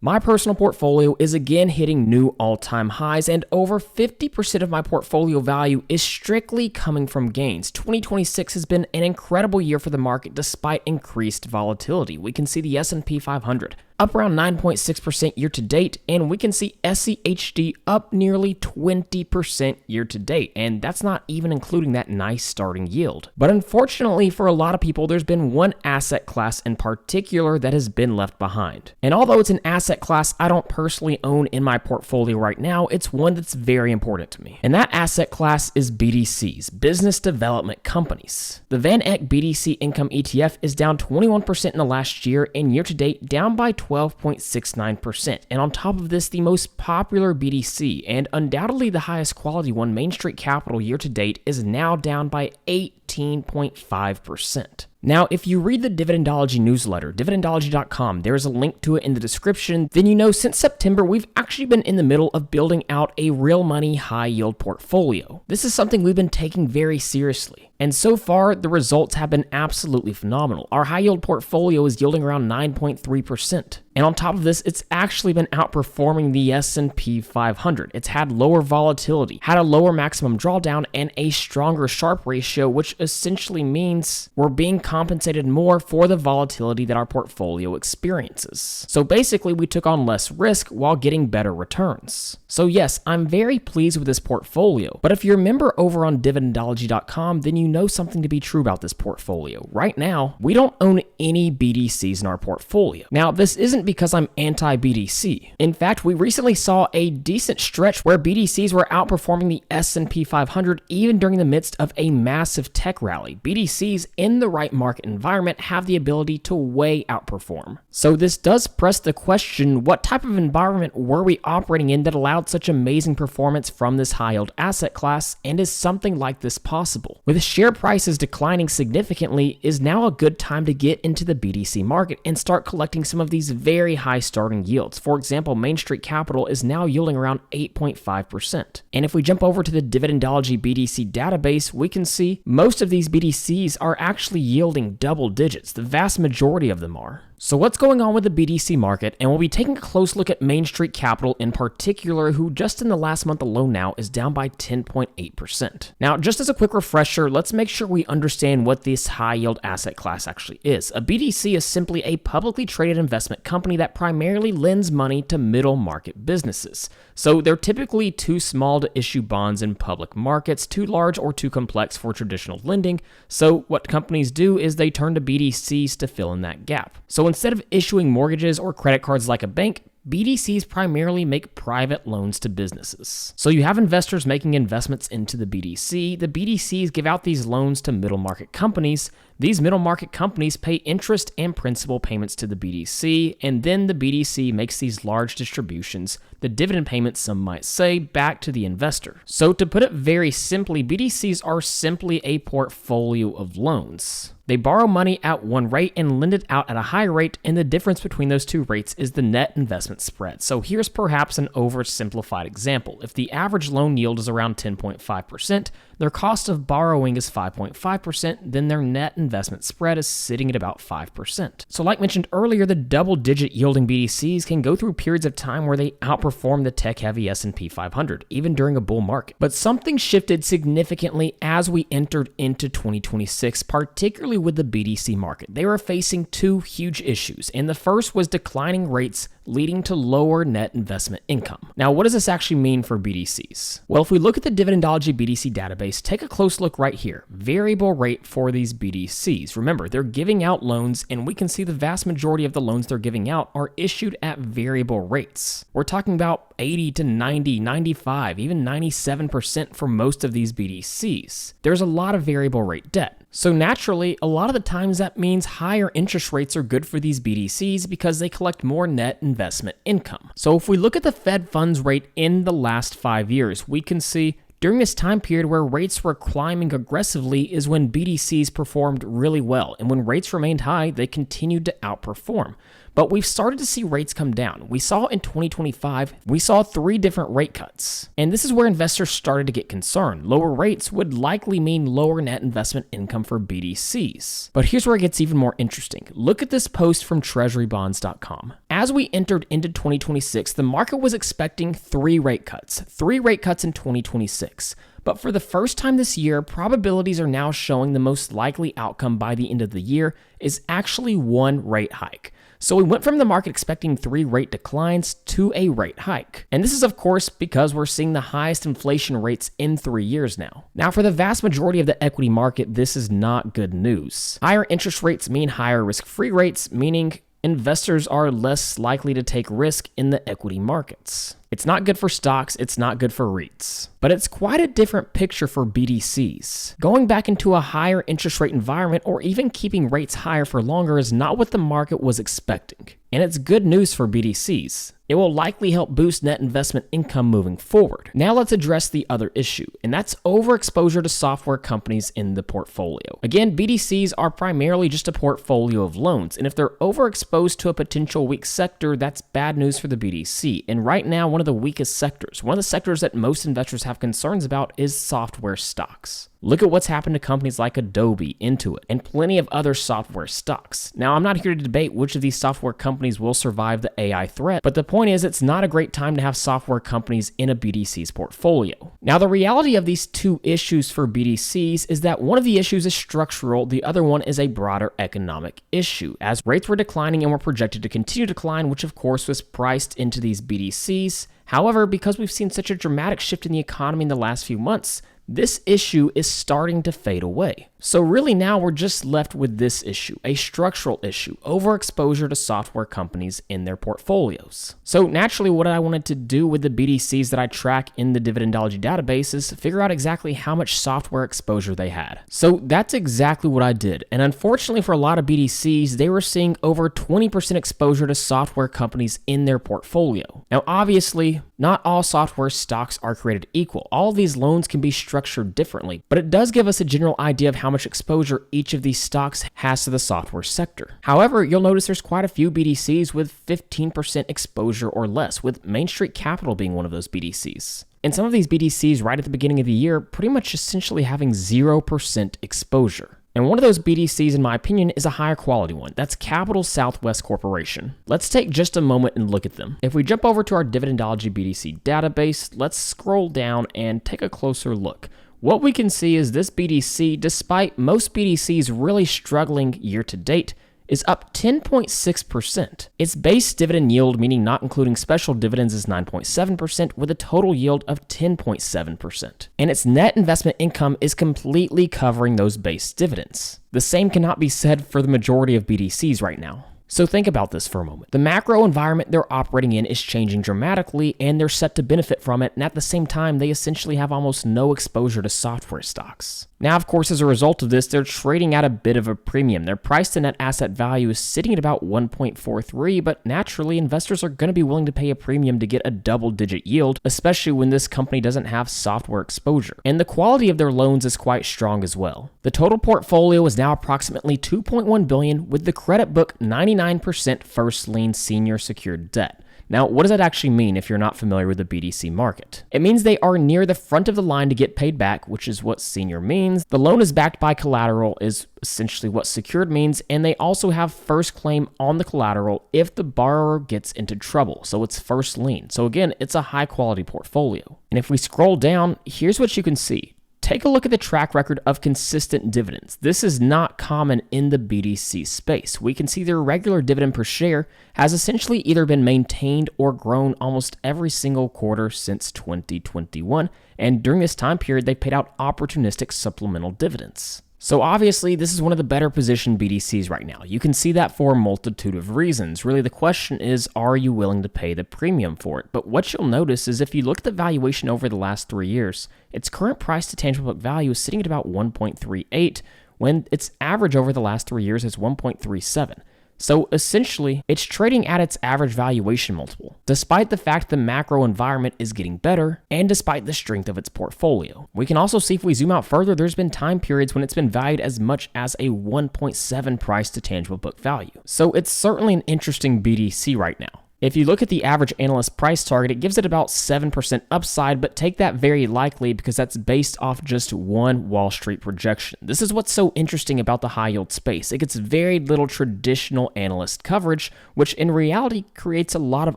My personal portfolio is again hitting new all-time highs, and over 50% of my portfolio value is strictly coming from gains. 2026 has been an incredible year for the market despite increased volatility. We can see the S&P 500 up around 9.6% year to date, and we can see SCHD up nearly 20% year to date, and that's not even including that nice starting yield. But unfortunately for a lot of people, there's been one asset class in particular that has been left behind. And although it's an asset class I don't personally own in my portfolio right now, it's one that's very important to me. And that asset class is BDCs, business development companies. The Van Eck BDC Income ETF is down 21% in the last year, and year to date down by 12.69%. And on top of this, the most popular BDC and undoubtedly the highest quality one, Main Street Capital, year to date is now down by 18.5%. Now, if you read the Dividendology newsletter, dividendology.com, there is a link to it in the description, then you know since September, we've actually been in the middle of building out a real money high yield portfolio. This is something we've been taking very seriously. And so far, the results have been absolutely phenomenal. Our high yield portfolio is yielding around 9.3%. And on top of this, it's actually been outperforming the S&P 500. It's had lower volatility, had a lower maximum drawdown, and a stronger Sharpe ratio, which essentially means we're being compensated more for the volatility that our portfolio experiences. So basically, we took on less risk while getting better returns. So yes, I'm very pleased with this portfolio. But if you're a member over on dividendology.com, then you know something to be true about this portfolio. Right now, we don't own any BDCs in our portfolio. Now, this isn't because I'm anti-BDC. In fact, we recently saw a decent stretch where BDCs were outperforming the S&P 500 even during the midst of a massive tech rally. BDCs in the right market environment have the ability to way outperform. So this does press the question, what type of environment were we operating in that allowed such amazing performance from this high-yield asset class, and is something like this possible? With share prices declining significantly, is now a good time to get into the BDC market and start collecting some of these very high starting yields. For example, Main Street Capital is now yielding around 8.5%. And if we jump over to the Dividendology BDC database, we can see most of these BDCs are actually yielding double digits. The vast majority of them are. So what's going on with the BDC market? And we'll be taking a close look at Main Street Capital in particular, who just in the last month alone now is down by 10.8%. Now, just as a quick refresher, let's make sure we understand what this high yield asset class actually is. A BDC is simply a publicly traded investment company that primarily lends money to middle market businesses. So they're typically too small to issue bonds in public markets, too large or too complex for traditional lending. So what companies do is they turn to BDCs to fill in that gap. So instead of issuing mortgages or credit cards like a bank, BDCs primarily make private loans to businesses. So you have investors making investments into the BDC. The BDCs give out these loans to middle market companies. These middle market companies pay interest and principal payments to the BDC, and then the BDC makes these large distributions, the dividend payments some might say, back to the investor. So to put it very simply, BDCs are simply a portfolio of loans. They borrow money at one rate and lend it out at a high rate, and the difference between those two rates is the net investment spread. So here's perhaps an oversimplified example. If the average loan yield is around 10.5%, their cost of borrowing is 5.5%, then their net investment spread is sitting at about 5%. So like mentioned earlier, the double-digit yielding BDCs can go through periods of time where they outperform the tech-heavy S&P 500, even during a bull market. But something shifted significantly as we entered into 2026, particularly with the BDC market. They were facing two huge issues, and the first was declining rates leading to lower net investment income. Now, what does this actually mean for BDCs? Well, if we look at the Dividendology BDC database, take a close look right here. Variable rate for these BDCs. Remember, they're giving out loans, and we can see the vast majority of the loans they're giving out are issued at variable rates. We're talking about 80 to 90, 95, even 97% for most of these BDCs. There's a lot of variable rate debt. So naturally, a lot of the times that means higher interest rates are good for these BDCs because they collect more net investment income. So if we look at the Fed funds rate in the last 5 years, we can see during this time period where rates were climbing aggressively is when BDCs performed really well, and when rates remained high, they continued to outperform. But we've started to see rates come down. We saw in 2025, we saw 3 different rate cuts. And this is where investors started to get concerned. Lower rates would likely mean lower net investment income for BDCs. But here's where it gets even more interesting. Look at this post from treasurybonds.com. As we entered into 2026, the market was expecting 3 rate cuts. 3 rate cuts in 2026. But for the first time this year, probabilities are now showing the most likely outcome by the end of the year is actually 1 rate hike. So we went from the market expecting 3 rate declines to a rate hike. And this is of course because we're seeing the highest inflation rates in 3 years now. Now for the vast majority of the equity market, this is not good news. Higher interest rates mean higher risk-free rates, meaning investors are less likely to take risk in the equity markets. It's not good for stocks, it's not good for REITs. But it's quite a different picture for BDCs. Going back into a higher interest rate environment or even keeping rates higher for longer is not what the market was expecting. And it's good news for BDCs. It will likely help boost net investment income moving forward. Now let's address the other issue, and that's overexposure to software companies in the portfolio. Again, BDCs are primarily just a portfolio of loans, and if they're overexposed to a potential weak sector, that's bad news for the BDC. And right now, one of the weakest sectors, one of the sectors that most investors have concerns about is software stocks. Look at what's happened to companies like Adobe, Intuit, and plenty of other software stocks. Now, I'm not here to debate which of these software companies will survive the AI threat, but the point is it's not a great time to have software companies in a BDC's portfolio. Now, the reality of these 2 issues for BDCs is that one of the issues is structural, the other one is a broader economic issue, as rates were declining and were projected to continue to decline, which of course was priced into these BDCs. However, because we've seen such a dramatic shift in the economy in the last few months, this issue is starting to fade away. So really now we're just left with this issue, a structural issue, overexposure to software companies in their portfolios. So naturally what I wanted to do with the BDCs that I track in the Dividendology database is figure out exactly how much software exposure they had. So that's exactly what I did. And unfortunately for a lot of BDCs, they were seeing over 20% exposure to software companies in their portfolio. Now obviously, not all software stocks are created equal. All of these loans can be structured differently, but it does give us a general idea of how much exposure each of these stocks has to the software sector. However, you'll notice there's quite a few BDCs with 15% exposure or less, with Main Street Capital being one of those BDCs. And some of these BDCs right at the beginning of the year pretty much essentially having 0% exposure. And one of those BDCs, in my opinion, is a higher quality one. That's Capital Southwest Corporation. Let's take just a moment and look at them. If we jump over to our Dividendology BDC database, let's scroll down and take a closer look. What we can see is this BDC, despite most BDCs really struggling year to date, is up 10.6%. Its base dividend yield, meaning not including special dividends, is 9.7% with a total yield of 10.7%. And its net investment income is completely covering those base dividends. The same cannot be said for the majority of BDCs right now. So think about this for a moment. The macro environment they're operating in is changing dramatically and they're set to benefit from it, and at the same time, they essentially have almost no exposure to software stocks. Now, of course, as a result of this, they're trading at a bit of a premium. Their price to net asset value is sitting at about 1.43, but naturally, investors are going to be willing to pay a premium to get a double-digit yield, especially when this company doesn't have software exposure. And the quality of their loans is quite strong as well. The total portfolio is now approximately $2.1 billion, with the credit book 99% first lien senior secured debt. Now, what does that actually mean if you're not familiar with the BDC market? It means they are near the front of the line to get paid back, which is what senior means. The loan is backed by collateral is essentially what secured means, and they also have first claim on the collateral if the borrower gets into trouble. So it's first lien. So again, it's a high quality portfolio. And if we scroll down, here's what you can see. Take a look at the track record of consistent dividends. This is not common in the BDC space. We can see their regular dividend per share has essentially either been maintained or grown almost every single quarter since 2021, and during this time period, they paid out opportunistic supplemental dividends. So obviously, this is one of the better positioned BDCs right now. You can see that for a multitude of reasons. Really, the question is, are you willing to pay the premium for it? But what you'll notice is if you look at the valuation over the last 3 years, its current price to tangible book value is sitting at about 1.38, when its average over the last 3 years is 1.37. So essentially, it's trading at its average valuation multiple, despite the fact the macro environment is getting better and despite the strength of its portfolio. We can also see if we zoom out further, there's been time periods when it's been valued as much as a 1.7 price to tangible book value. So it's certainly an interesting BDC right now. If you look at the average analyst price target, it gives it about 7% upside, but take that very likely because that's based off just one Wall Street projection. This is what's so interesting about the high yield space. It gets very little traditional analyst coverage, which in reality creates a lot of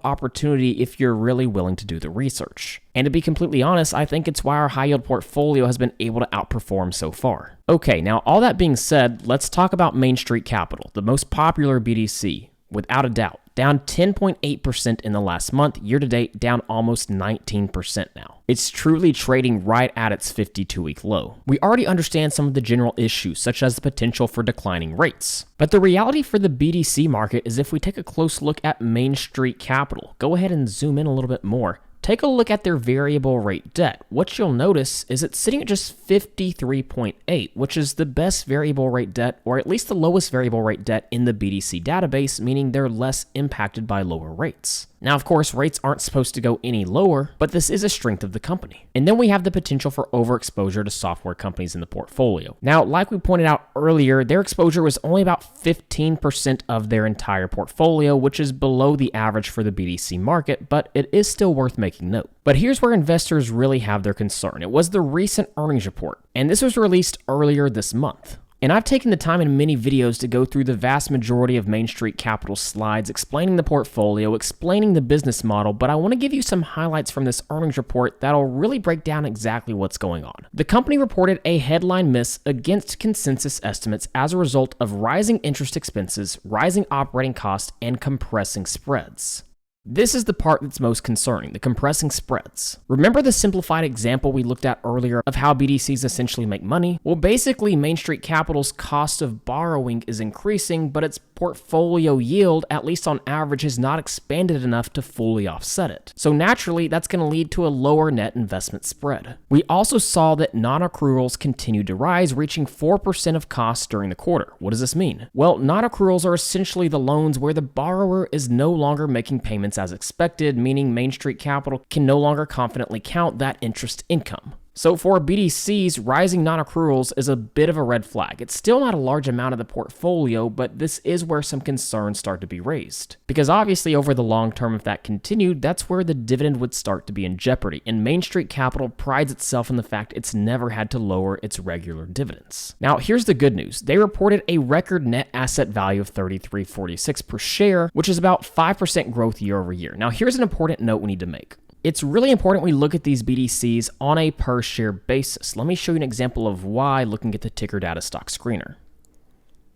opportunity if you're really willing to do the research. And to be completely honest, I think it's why our high yield portfolio has been able to outperform so far. Okay, now all that being said, let's talk about Main Street Capital, the most popular BDC, without a doubt. Down 10.8% in the last month, year to date down almost 19% now. It's truly trading right at its 52-week low. We already understand some of the general issues, such as the potential for declining rates. But the reality for the BDC market is if we take a close look at Main Street Capital, go ahead and zoom in a little bit more. Take a look at their variable rate debt. What you'll notice is it's sitting at just 53.8, which is the best variable rate debt, or at least the lowest variable rate debt in the BDC database, meaning they're less impacted by lower rates. Now, of course, rates aren't supposed to go any lower, but this is a strength of the company. And then we have the potential for overexposure to software companies in the portfolio. Now, like we pointed out earlier, their exposure was only about 15% of their entire portfolio, which is below the average for the BDC market, but it is still worth making note. But here's where investors really have their concern. It was the recent earnings report, and this was released earlier this month. And I've taken the time in many videos to go through the vast majority of Main Street Capital slides, explaining the portfolio, explaining the business model, but I want to give you some highlights from this earnings report that'll really break down exactly what's going on. The company reported a headline miss against consensus estimates as a result of rising interest expenses, rising operating costs, and compressing spreads. This is the part that's most concerning, the compressing spreads. Remember the simplified example we looked at earlier of how BDCs essentially make money? Well, basically, Main Street Capital's cost of borrowing is increasing, but its portfolio yield, at least on average, has not expanded enough to fully offset it. So naturally, that's going to lead to a lower net investment spread. We also saw that non-accruals continued to rise, reaching 4% of costs during the quarter. What does this mean? Well, non-accruals are essentially the loans where the borrower is no longer making payments as expected, meaning Main Street Capital can no longer confidently count that interest income. So for BDCs, rising non-accruals is a bit of a red flag. It's still not a large amount of the portfolio, but this is where some concerns start to be raised. Because obviously over the long term, if that continued, that's where the dividend would start to be in jeopardy. And Main Street Capital prides itself in the fact it's never had to lower its regular dividends. Now here's the good news. They reported a record net asset value of $33.46 per share, which is about 5% growth year over year. Now here's an important note we need to make. It's really important we look at these BDCs on a per share basis. Let me show you an example of why looking at the ticker data stock screener.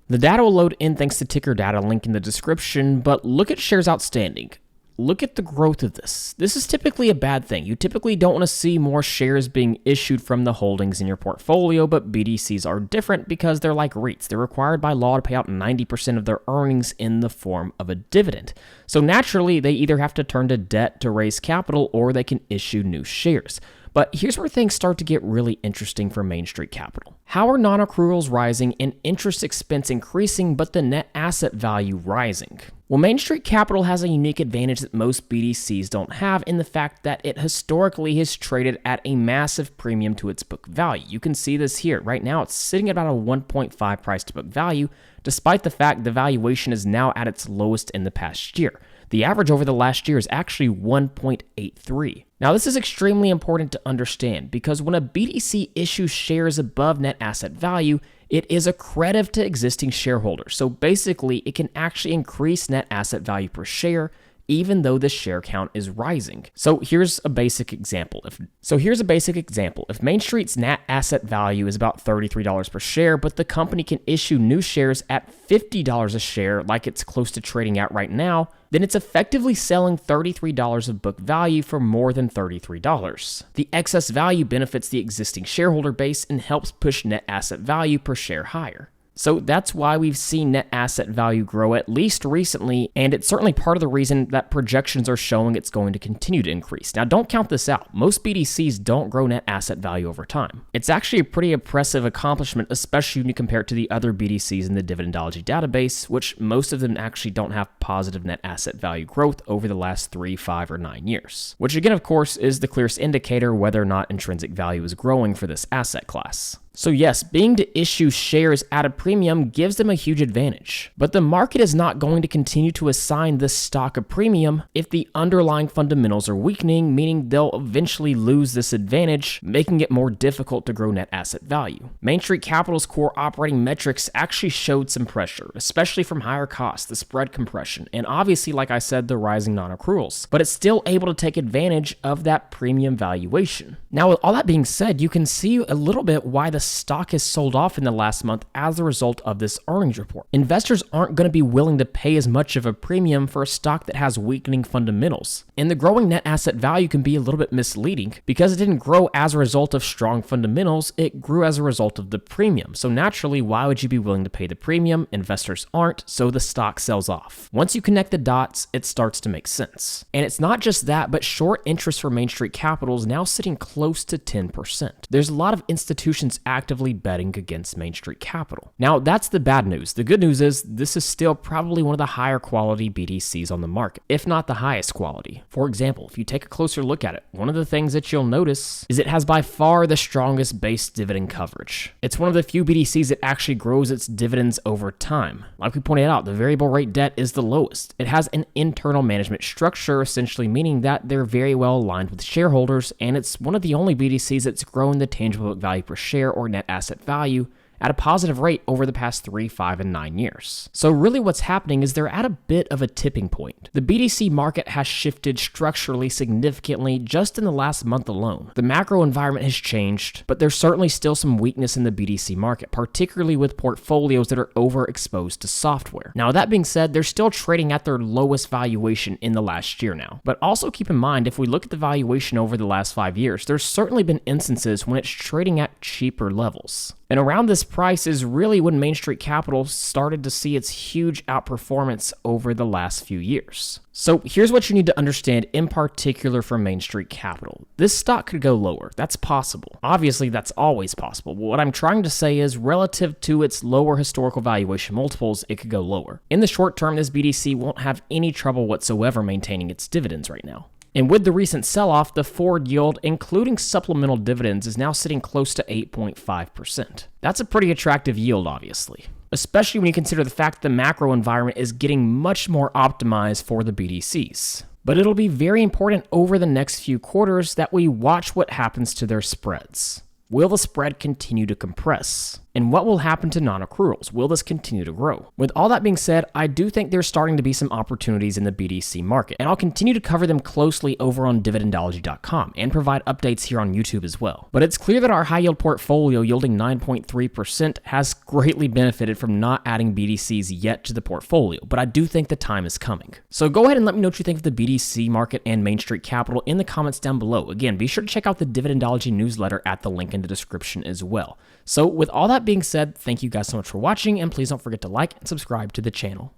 The data will load in thanks to ticker data, link in the description, but look at shares outstanding. Look at the growth of this. This is typically a bad thing. You typically don't want to see more shares being issued from the holdings in your portfolio, but BDCs are different because they're like REITs. They're required by law to pay out 90% of their earnings in the form of a dividend. So naturally, they either have to turn to debt to raise capital or they can issue new shares. But here's where things start to get really interesting for Main Street Capital. How are non-accruals rising and interest expense increasing, but the net asset value rising? Well, Main Street Capital has a unique advantage that most BDCs don't have in the fact that it historically has traded at a massive premium to its book value. You can see this here. Right now, it's sitting at about a 1.5 price to book value, despite the fact the valuation is now at its lowest in the past year. The average over the last year is actually 1.83. Now, this is extremely important to understand because when a BDC issues shares above net asset value, it is accretive to existing shareholders. So basically, it can actually increase net asset value per share even though the share count is rising. So here's a basic example. If Main Street's net asset value is about $33 per share, but the company can issue new shares at $50 a share, like it's close to trading at right now, then it's effectively selling $33 of book value for more than $33. The excess value benefits the existing shareholder base and helps push net asset value per share higher. So that's why we've seen net asset value grow at least recently, and it's certainly part of the reason that projections are showing it's going to continue to increase. Now, don't count this out. Most BDCs don't grow net asset value over time. It's actually a pretty impressive accomplishment, especially when you compare it to the other BDCs in the Dividendology database, which most of them actually don't have positive net asset value growth over the last 3, 5, or 9 years. Which again, of course, is the clearest indicator whether or not intrinsic value is growing for this asset class. So yes, being to issue shares at a premium gives them a huge advantage. But the market is not going to continue to assign this stock a premium if the underlying fundamentals are weakening, meaning they'll eventually lose this advantage, making it more difficult to grow net asset value. Main Street Capital's core operating metrics actually showed some pressure, especially from higher costs, the spread compression, and obviously, like I said, the rising non-accruals. But it's still able to take advantage of that premium valuation. Now, with all that being said, you can see a little bit why the stock has sold off in the last month as a result of this earnings report. Investors aren't going to be willing to pay as much of a premium for a stock that has weakening fundamentals. And the growing net asset value can be a little bit misleading because it didn't grow as a result of strong fundamentals, it grew as a result of the premium. So naturally, why would you be willing to pay the premium? Investors aren't, so the stock sells off. Once you connect the dots, it starts to make sense. And it's not just that, but short interest for Main Street Capital is now sitting close to 10%. There's a lot of institutions actively betting against Main Street Capital. Now, that's the bad news. The good news is this is still probably one of the higher quality BDCs on the market, if not the highest quality. For example, if you take a closer look at it, one of the things that you'll notice is it has by far the strongest base dividend coverage. It's one of the few BDCs that actually grows its dividends over time. Like we pointed out, the variable rate debt is the lowest. It has an internal management structure, essentially meaning that they're very well aligned with shareholders, and it's one of the only BDCs that's grown the tangible book value per share or net asset value at a positive rate over the past 3, 5, and 9 years. So really what's happening is they're at a bit of a tipping point. The BDC market has shifted structurally significantly just in the last month alone. The macro environment has changed, but there's certainly still some weakness in the BDC market, particularly with portfolios that are overexposed to software. Now, that being said, they're still trading at their lowest valuation in the last year now. But also keep in mind, if we look at the valuation over the last 5 years, there's certainly been instances when it's trading at cheaper levels. And around this price is really when Main Street Capital started to see its huge outperformance over the last few years. So here's what you need to understand in particular for Main Street Capital. This stock could go lower. That's possible. Obviously, that's always possible. What I'm trying to say is relative to its lower historical valuation multiples, it could go lower. In the short term, this BDC won't have any trouble whatsoever maintaining its dividends right now. And with the recent sell-off, the forward yield, including supplemental dividends, is now sitting close to 8.5%. That's a pretty attractive yield, obviously, especially when you consider the fact the macro environment is getting much more optimized for the BDCs. But it'll be very important over the next few quarters that we watch what happens to their spreads. Will the spread continue to compress? And what will happen to non-accruals? Will this continue to grow? With all that being said, I do think there's starting to be some opportunities in the BDC market, and I'll continue to cover them closely over on Dividendology.com and provide updates here on YouTube as well. But it's clear that our high yield portfolio yielding 9.3% has greatly benefited from not adding BDCs yet to the portfolio, but I do think the time is coming. So go ahead and let me know what you think of the BDC market and Main Street Capital in the comments down below. Again, be sure to check out the Dividendology newsletter at the link in the description as well. So with all that being said, thank you guys so much for watching, and please don't forget to like and subscribe to the channel.